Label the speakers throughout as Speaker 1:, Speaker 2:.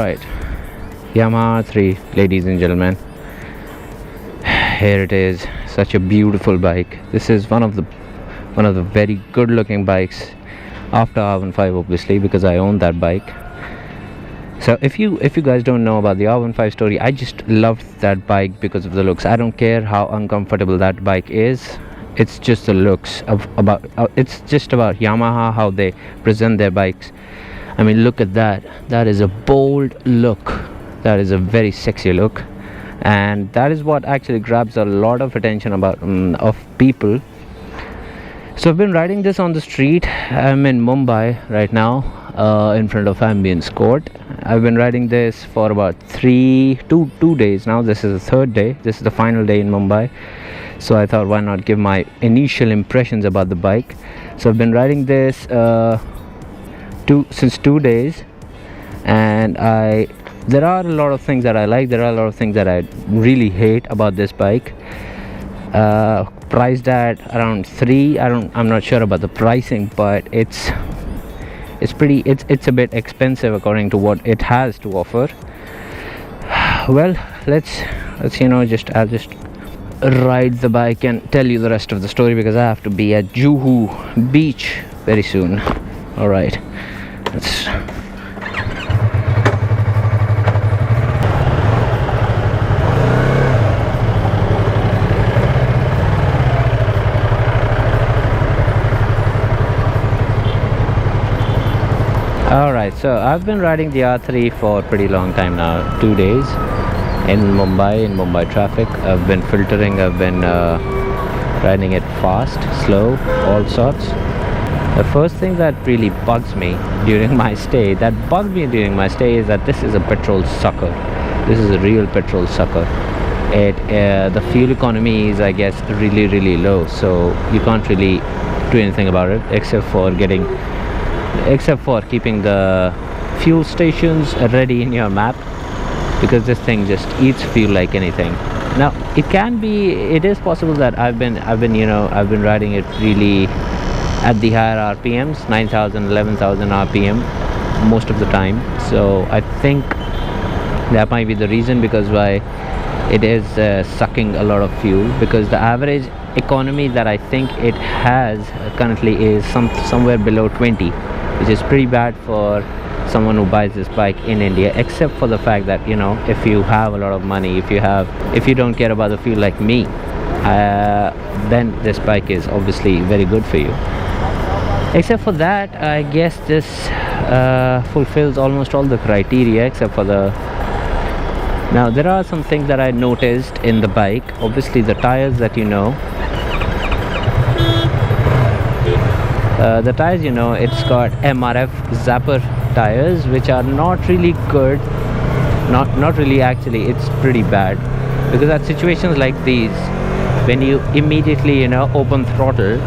Speaker 1: Alright, Yamaha R3, ladies and gentlemen. Here it is, such a beautiful bike. This is one of the very good looking bikes after R15, obviously, because I own that bike. So if you guys don't know about the R15 story, I just loved that bike because of the looks. I don't care how uncomfortable that bike is. It's just the looks it's just about Yamaha, how they present their bikes. I mean, look at that. That is a bold look. That is a very sexy look, and that is what actually grabs a lot of attention of people. So I've been riding this on the street. I'm in Mumbai right now, in front of Ambience Court. I've been riding this for about two days now. This is the third day. This is the final day in Mumbai. So I thought, why not give my initial impressions about the bike. So I've been riding this since 2 days, and there are a lot of things that I like. There are a lot of things that I really hate about this bike. Priced at around 3. I'm not sure about the pricing, but it's a bit expensive according to what it has to offer. Well, let's I'll just ride the bike and tell you the rest of the story, because I have to be at Juhu beach very soon. All right, let's. Alright, so I've been riding the R3 for a pretty long time now, 2 days in Mumbai traffic. I've been filtering, I've been riding it fast, slow, all sorts. The first thing that really bugs me during my stay, is that this is a petrol sucker. This is a real petrol sucker. The fuel economy is, I guess, really, really low, so you can't really do anything about it except for keeping the fuel stations ready in your map, because this thing just eats fuel like anything. Now it is possible that I've been riding it really at the higher RPMs, 9,000, 11,000 RPM most of the time. So I think that might be the reason because why it is sucking a lot of fuel, because the average economy that I think it has currently is somewhere below 20, which is pretty bad for someone who buys this bike in India, except for the fact that, if you have a lot of money, if you don't care about the fuel like me, then this bike is obviously very good for you. Except for that, I guess this fulfills almost all the criteria, except for now there are some things that I noticed in the bike. Obviously the tires that it's got MRF Zapper tires, which are not really good. Not really, actually, it's pretty bad, because at situations like these, when you immediately open throttle,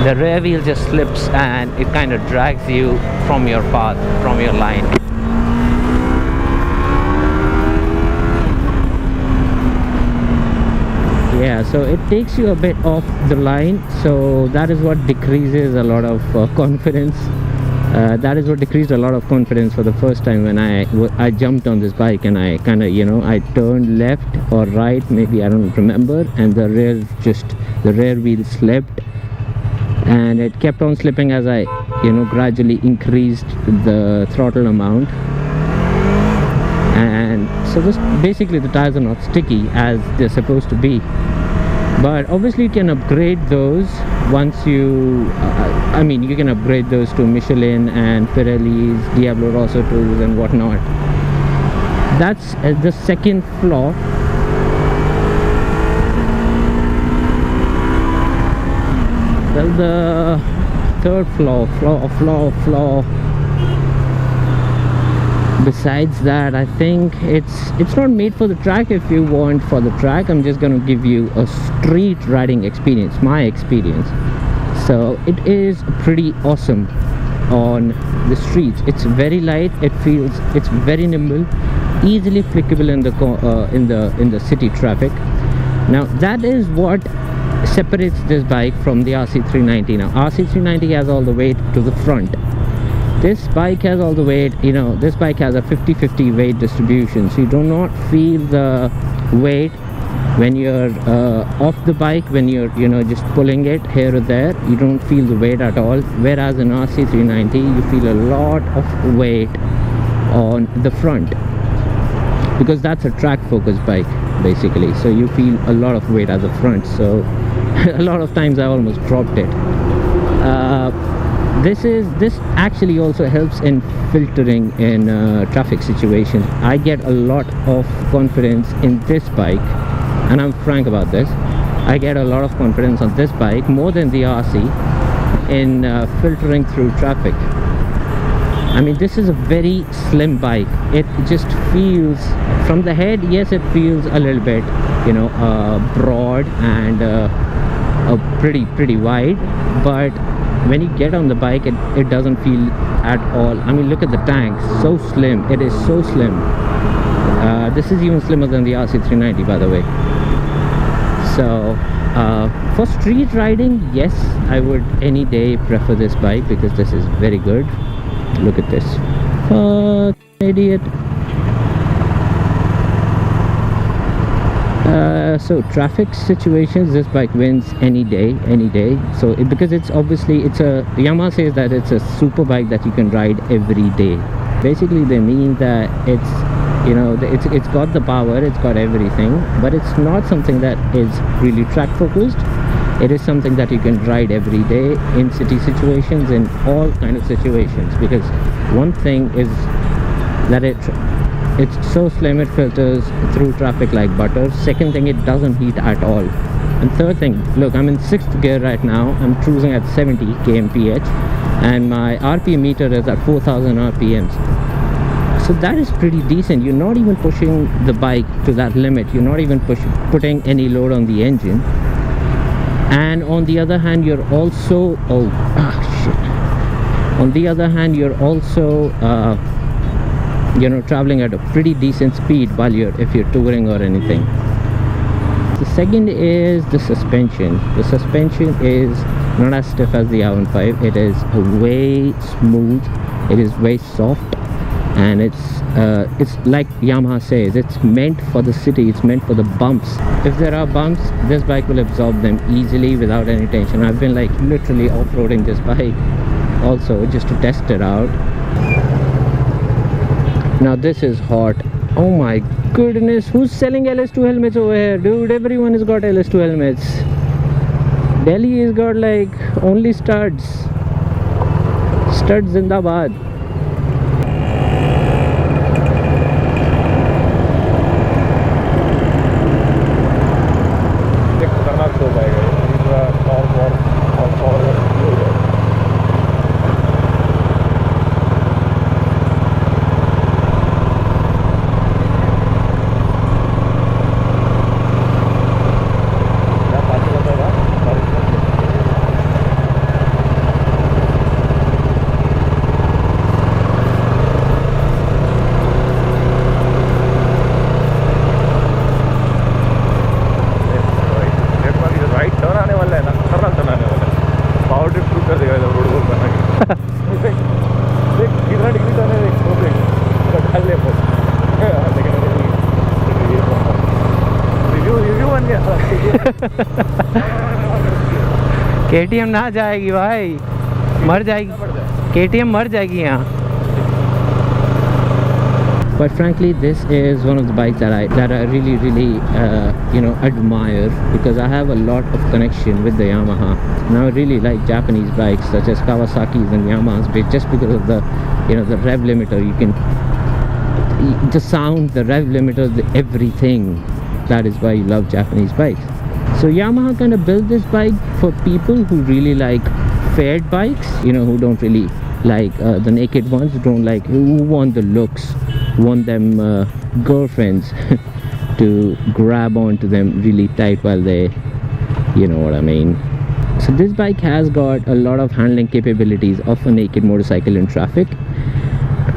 Speaker 1: the rear wheel just slips and it kind of drags you from your path, from your line. Yeah, so it takes you a bit off the line, so that is what decreases a lot of confidence. That is what decreased a lot of confidence for the first time when I jumped on this bike, and I kind of I turned left or right, maybe, I don't remember, and the rear wheel slipped, and it kept on slipping as I gradually increased the throttle amount. And so basically the tires are not sticky as they're supposed to be. But obviously you can upgrade those once you you can upgrade those to Michelin and Pirelli's, Diablo Rosso 2s and whatnot. That's the second flaw. Well, the third flaw. Besides that, I think it's not made for the track. If you want for the track, I'm just going to give you a street riding experience, my experience. So it is pretty awesome on the streets. It's very light, it's very nimble, easily flickable in the city traffic. Now that is what separates this bike from the RC390. Now RC390 has all the weight to the front. This bike has all the weight, you know, this bike has a 50-50 weight distribution, so you do not feel the weight when you're off the bike, when you're, you know, just pulling it here or there. You don't feel the weight at all, whereas in RC390 you feel a lot of weight on the front, because that's a track focused bike basically, so you feel a lot of weight at the front. So a lot of times I almost dropped it. This actually also helps in filtering in traffic situations. I get a lot of confidence in this bike, and I'm frank about this. I get a lot of confidence on this bike more than the RC in filtering through traffic. I mean, this is a very slim bike. It just feels, from the head, yes, it feels a little bit, you know, broad and pretty wide, but when you get on the bike, it doesn't feel at all. I mean, look at the tank, so slim. It is so slim. This is even slimmer than the RC390, by the way. So for street riding, yes, I would any day prefer this bike, because this is very good. Look at this. Fuck, idiot. So traffic situations, this bike wins any day. So because it's obviously, Yamaha says that it's a super bike that you can ride every day. Basically they mean that it's, you know, it's got the power, it's got everything, but it's not something that is really track focused. It is something that you can ride every day in city situations, in all kind of situations, because one thing is that it's so slim, it filters through traffic like butter. Second thing, it doesn't heat at all. And third thing, look, I'm in 6th gear right now. I'm cruising at 70 kmph, and my RPM meter is at 4000 RPMs. So that is pretty decent. You're not even pushing the bike to that limit. You're not even putting any load on the engine. And on the other hand, you're also on the other hand, you're also you know, traveling at a pretty decent speed while if you're touring or anything. The second is the suspension. The suspension is not as stiff as the R15. It is way smooth. It is way soft, and it's like Yamaha says, it's meant for the city. It's meant for the bumps. If there are bumps, this bike will absorb them easily without any tension. I've been like literally off-roading this bike also just to test it out. Now this is hot. Oh my goodness, who's selling LS2 helmets over here? Dude, everyone has got LS2 helmets. Delhi has got like only studs. Studs Zindabad. KTM ना जाएगी भाई, मर जाएगी, KTM मर जाएगी यहाँ. But frankly, this is one of the bikes that I really you know, admire, because I have a lot of connection with the Yamaha. Now I really like Japanese bikes such as Kawasaki's and Yamahas, just because of the, you know, the rev limiter. You can, the sound, the rev limiter, everything. That is why you love Japanese bikes. So Yamaha kind of built this bike for people who really like fared bikes, you know, who don't really like the naked ones, who want the looks, want them girlfriends to grab onto them really tight while they, you know what I mean. So this bike has got a lot of handling capabilities of a naked motorcycle in traffic,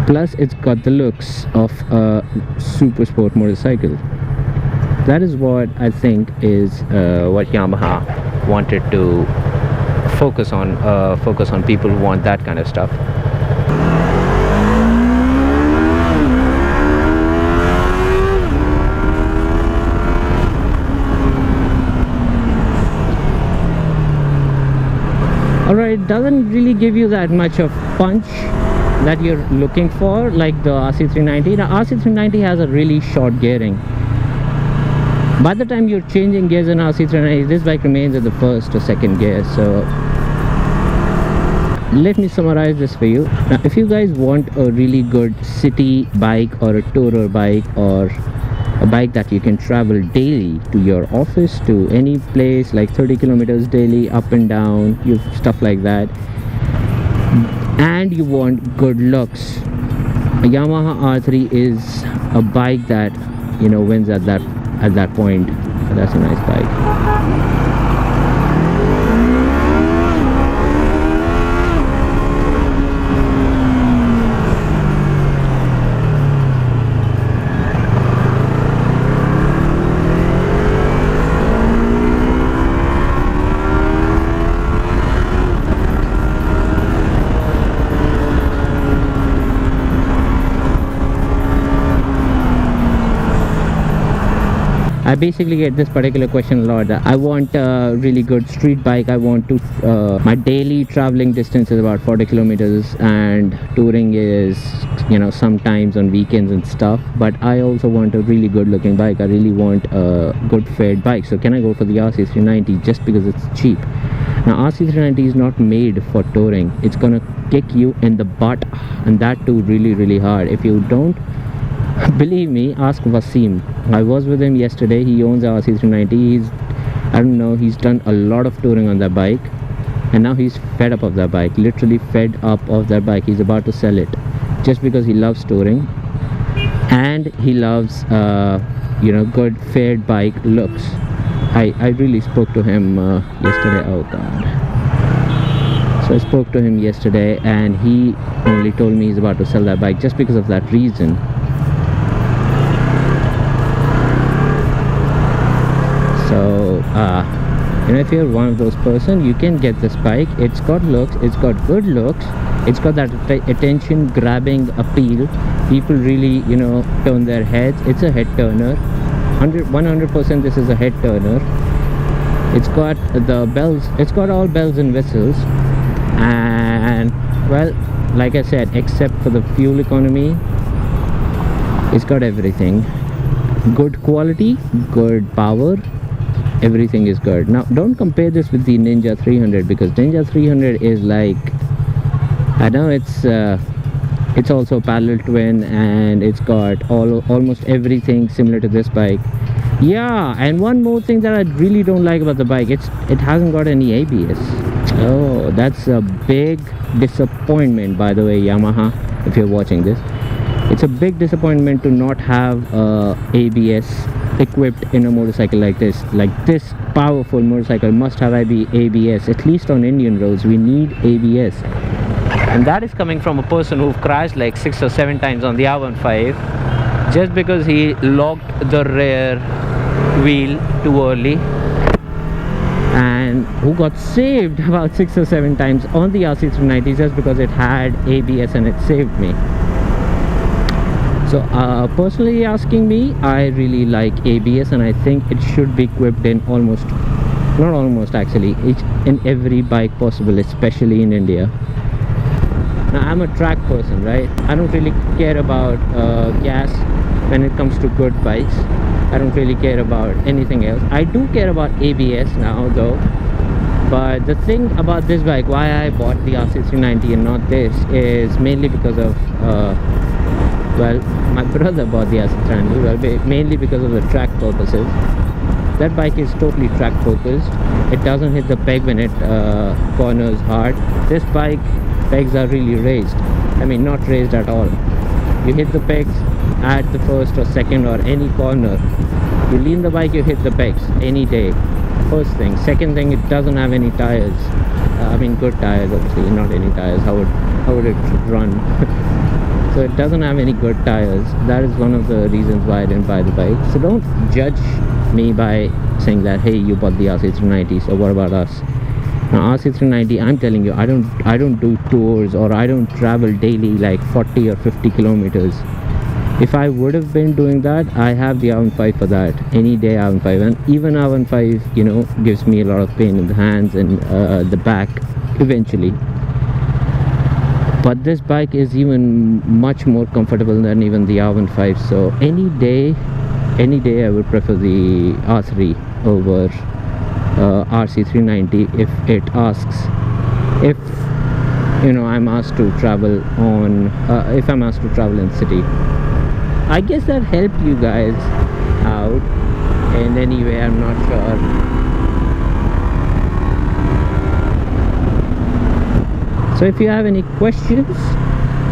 Speaker 1: plus it's got the looks of a super sport motorcycle. That is what I think is what Yamaha wanted to focus on people who want that kind of stuff. it doesn't really give you that much of punch that you're looking for like the RC390. Now RC390 has a really short gearing. By the time you're changing gears in RC390, this bike remains at the first or second gear. So let me summarize this for you. Now if you guys want a really good city bike or a tourer bike or a bike that you can travel daily to your office, to any place, like 30 kilometers daily, up and down, stuff like that, and you want good looks, a Yamaha R3 is a bike that, you know, wins at that point. That's a nice bike. I basically get this particular question a lot. I want a really good street bike. I want to, my daily traveling distance is about 40 kilometers and touring is, you know, sometimes on weekends and stuff. But I also want a really good looking bike. I really want a good fared bike. So can I go for the RC390 just because it's cheap? Now RC390 is not made for touring. It's gonna kick you in the butt, and that too really hard. If you don't believe me, ask Wasim. I was with him yesterday. He owns a RC390. I don't know, he's done a lot of touring on that bike, and now he's fed up of that bike, literally fed up of that bike. He's about to sell it just because he loves touring and he loves you know, good fared bike looks. I really spoke to him yesterday. Oh god. So I spoke to him yesterday and he only told me he's about to sell that bike just because of that reason. So you know, if you're one of those person, you can get this bike. It's got looks, it's got good looks, it's got that attention grabbing appeal. People really, you know, turn their heads. It's a head turner. 100% this is a head turner. It's got the bells, it's got all bells and whistles, and well, like I said, except for the fuel economy, it's got everything. Good quality, good power, everything is good. Now don't compare this with the Ninja 300, because Ninja 300 is like, I know it's also parallel twin and it's got almost everything similar to this bike. Yeah, and one more thing that I really don't like about the bike, it hasn't got any ABS. Oh, that's a big disappointment, by the way, Yamaha, if you're watching this. It's a big disappointment to not have ABS equipped in a motorcycle like this. Like this powerful motorcycle must have ABS. At least on Indian roads we need ABS, and that is coming from a person who crashed like 6 or 7 times on the R15 just because he locked the rear wheel too early, and who got saved about 6 or 7 times on the RC390 just because it had ABS and it saved me. So personally asking me, I really like ABS, and I think it should be equipped in in every bike possible, especially in India. Now I'm a track person, right? I don't really care about gas when it comes to good bikes. I don't really care about anything else. I do care about ABS now though, but the thing about this bike, why I bought the RC390 and not this, is mainly because of well, my brother bought the RC390, well, mainly because of the track purposes. That bike is totally track focused. It doesn't hit the peg when it corners hard. This bike, pegs are really raised. I mean, not raised at all. You hit the pegs at the first or second or any corner. You lean the bike, you hit the pegs any day. First thing. Second thing, it doesn't have any tires. I mean, good tires, obviously, not any tires. How would it run? So it doesn't have any good tires. That is one of the reasons why I didn't buy the bike. So don't judge me by saying that, hey, you bought the RC390, so what about us? Now RC390, I'm telling you, I don't do tours, or I don't travel daily like 40 or 50 kilometers. If I would have been doing that, I have the R15 for that. Any day R15, and even R15, you know, gives me a lot of pain in the hands and the back. eventually. But this bike is even much more comfortable than even the R15. So any day I would prefer the R3 over RC390 if it asks, if I'm asked to travel on if I'm asked to travel in city. I guess that helped you guys out in any way, I'm not sure. So if you have any questions,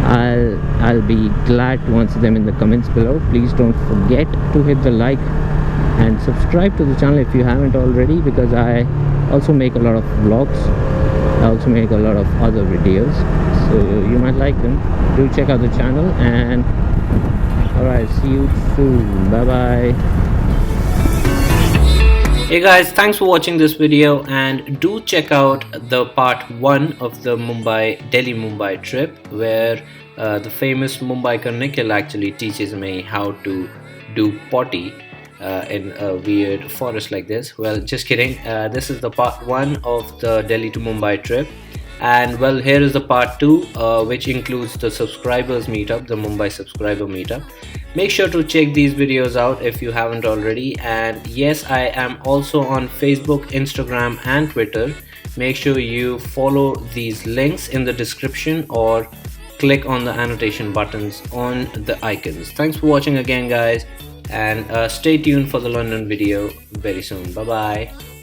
Speaker 1: I'll be glad to answer them in the comments below. Please don't forget to hit the like and subscribe to the channel if you haven't already, because I also make a lot of vlogs. I also make a lot of other videos, so you might like them. Do check out the channel, and alright, see you soon. Bye bye. Hey guys, thanks for watching this video, and do check out the part 1 of the Delhi-Mumbai trip, where the famous Mumbaikar Nikhil actually teaches me how to do potty in a weird forest like this. Well, just kidding. This is the part 1 of the Delhi to Mumbai trip, and well, here is the part 2 which includes the subscribers meetup, the Mumbai subscriber meetup. Make sure to check these videos out if you haven't already. And yes, I am also on Facebook, Instagram and Twitter. Make sure you follow these links in the description or click on the annotation buttons on the icons. Thanks for watching again guys, and stay tuned for the London video very soon. Bye bye.